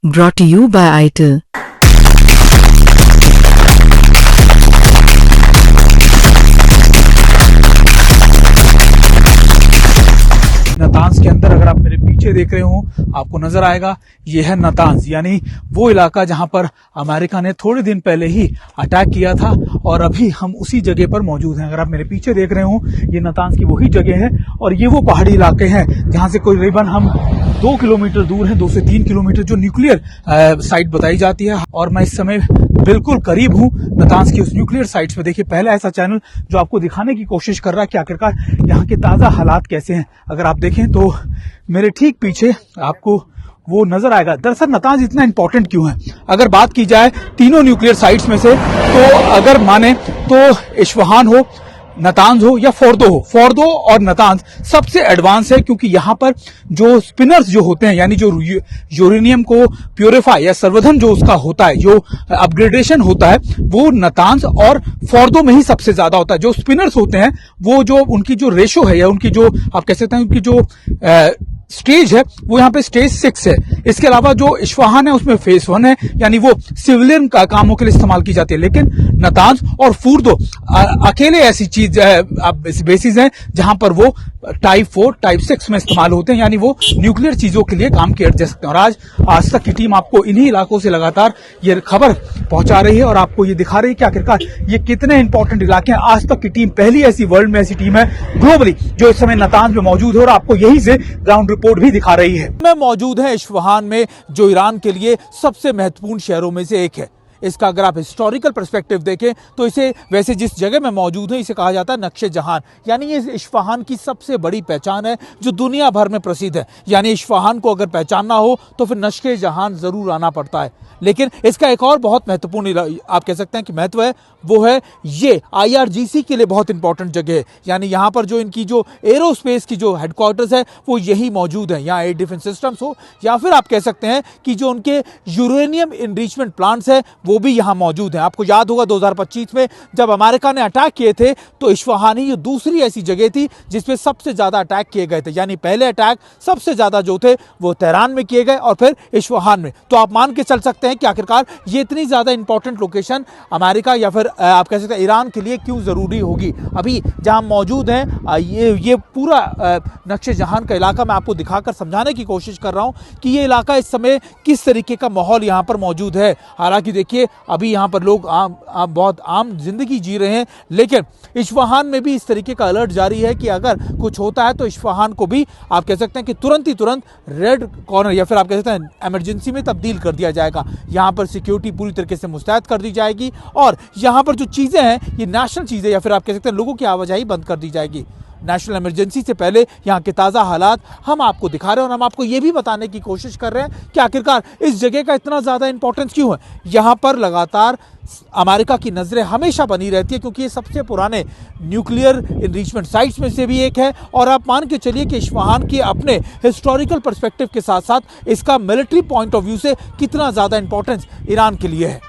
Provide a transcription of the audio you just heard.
Brought to you by ITIL. नातांज के अंदर अगर आप मेरे पीछे देख रहे हो आपको नजर आएगा ये है नातांज, यानी वो इलाका जहां पर अमेरिका ने थोड़े दिन पहले ही अटैक किया था और अभी हम उसी जगह पर मौजूद हैं। अगर आप मेरे पीछे देख रहे हो ये नातांज की वही जगह है और ये वो पहाड़ी इलाके हैं जहां से करीबन हम 2 किलोमीटर दूर हैं, 2 से 3 किलोमीटर जो न्यूक्लियर साइट बताई जाती है। और मैं इस समय बिल्कुल करीब हूं नातांज की उस न्यूक्लियर साइट्स में। देखिए पहला ऐसा चैनल जो आपको दिखाने की कोशिश कर रहा है कि आखिरकार यहाँ के ताजा हालात कैसे हैं। अगर आप देखें तो मेरे ठीक पीछे आपको वो नजर आएगा। दरअसल नातांज इतना इंपॉर्टेंट क्यों है, अगर बात की जाए तीनों न्यूक्लियर साइट्स में से, तो अगर माने तो इस्फहान हो, नातांज हो या फोर्दो हो, फोर्दो और नातांज सबसे एडवांस है क्योंकि यहाँ पर जो स्पिनर्स जो होते हैं, यानी जो यूरेनियम को प्योरीफाई या संवर्धन जो उसका होता है, जो अपग्रेडेशन होता है, वो नातांज और फोर्दो में ही सबसे ज्यादा होता है। जो स्पिनर्स होते हैं वो जो उनकी जो रेशो है या उनकी जो आप कह सकते हैं उनकी जो स्टेज है वो यहाँ पे स्टेज 6 है। इसके अलावा जो इस्फहान है उसमें फेज 1 है, यानी वो सिविलियन का कामों के लिए इस्तेमाल की जाती है। लेकिन नातांज और फोर्दो अकेले ऐसी चीज बेसिस है जहां पर वो टाइप 4 टाइप 6 में इस्तेमाल होते हैं, यानी वो न्यूक्लियर चीजों के लिए काम किए जा सकते हैं। और आज तक की टीम आपको इन्हीं इलाकों से लगातार ये खबर पहुंचा रही है और आपको ये दिखा रही है कि आखिरकार ये कितने इंपॉर्टेंट इलाके हैं। आज तक की टीम पहली ऐसी वर्ल्ड में ऐसी टीम है ग्लोबली जो इस समय नातांज में मौजूद है और आपको यहीं से ग्राउंड रिपोर्ट भी दिखा रही है। मैं मौजूद है इस्फहान में जो ईरान के लिए सबसे महत्वपूर्ण शहरों में से एक है। इसका अगर आप हिस्टोरिकल पर्सपेक्टिव देखें तो इसे वैसे जिस जगह में मौजूद है इसे कहा जाता है नक्शे जहान, यानी ये इस्फहान की सबसे बड़ी पहचान है जो दुनिया भर में प्रसिद्ध है। यानी इस्फहान को अगर पहचानना हो तो फिर नक्शे जहान जरूर आना पड़ता है। लेकिन इसका एक और बहुत महत्वपूर्ण आप कह सकते हैं कि महत्व है, वो है ये IRGC के लिए बहुत इंपॉर्टेंट जगह है। यानी यहाँ पर जो इनकी जो एरोस्पेस की जो हेडक्वार्टर्स है वो यही मौजूद है। यहाँ एयर डिफेंस सिस्टम्स हो या फिर आप कह सकते हैं कि जो उनके यूरेनियम इनरिचमेंट प्लांट्स है वो भी यहाँ मौजूद है। आपको याद होगा 2025 में जब अमेरिका ने अटैक किए थे तो इस्फहान ही दूसरी ऐसी जगह थी जिसपे सबसे ज्यादा अटैक किए गए थे। यानी पहले अटैक सबसे ज्यादा जो थे वो तेहरान में किए गए और फिर इस्फहान में। तो आप मान के चल सकते हैं कि आखिरकार ये इतनी ज्यादा इंपॉर्टेंट लोकेशन अमेरिका या फिर आप कह सकते हैं ईरान के लिए क्यों जरूरी होगी। अभी जहां मौजूद हैं ये पूरा नक्शे जहान का इलाका मैं आपको दिखाकर समझाने की कोशिश कर रहा हूं कि ये इलाका इस समय किस तरीके का माहौल यहां पर मौजूद है। हालांकि देखिए अभी यहां पर लोग बहुत आम जिंदगी जी रहे हैं, लेकिन इस्फहान में भी इस तरीके का अलर्ट जारी है कि अगर कुछ होता है तो इस्फहान को भी आप कह सकते हैं कि तुरंत रेड कॉर्नर या फिर आप कह सकते हैं इमरजेंसी में तब्दील कर दिया जाएगा। यहां पर सिक्योरिटी पूरी तरीके से मुस्तैद कर दी जाएगी और यहां पर जो चीजें हैं ये नेशनल चीजें या फिर आप कह सकते हैं लोगों की आवाजाही बंद कर दी जाएगी। नेशनल इमरजेंसी से पहले यहाँ के ताज़ा हालात हम आपको दिखा रहे हैं और हम आपको ये भी बताने की कोशिश कर रहे हैं कि आखिरकार इस जगह का इतना ज़्यादा इंपॉर्टेंस क्यों है। यहाँ पर लगातार अमेरिका की नज़रें हमेशा बनी रहती है क्योंकि ये सबसे पुराने न्यूक्लियर इनरिचमेंट साइट्स में से भी एक है। और आप मान के चलिए कि इस्फहान के अपने हिस्टोरिकल पर्सपेक्टिव के साथ साथ इसका मिलिट्री पॉइंट ऑफ व्यू से कितना ज़्यादा इंपॉर्टेंस ईरान के लिए है।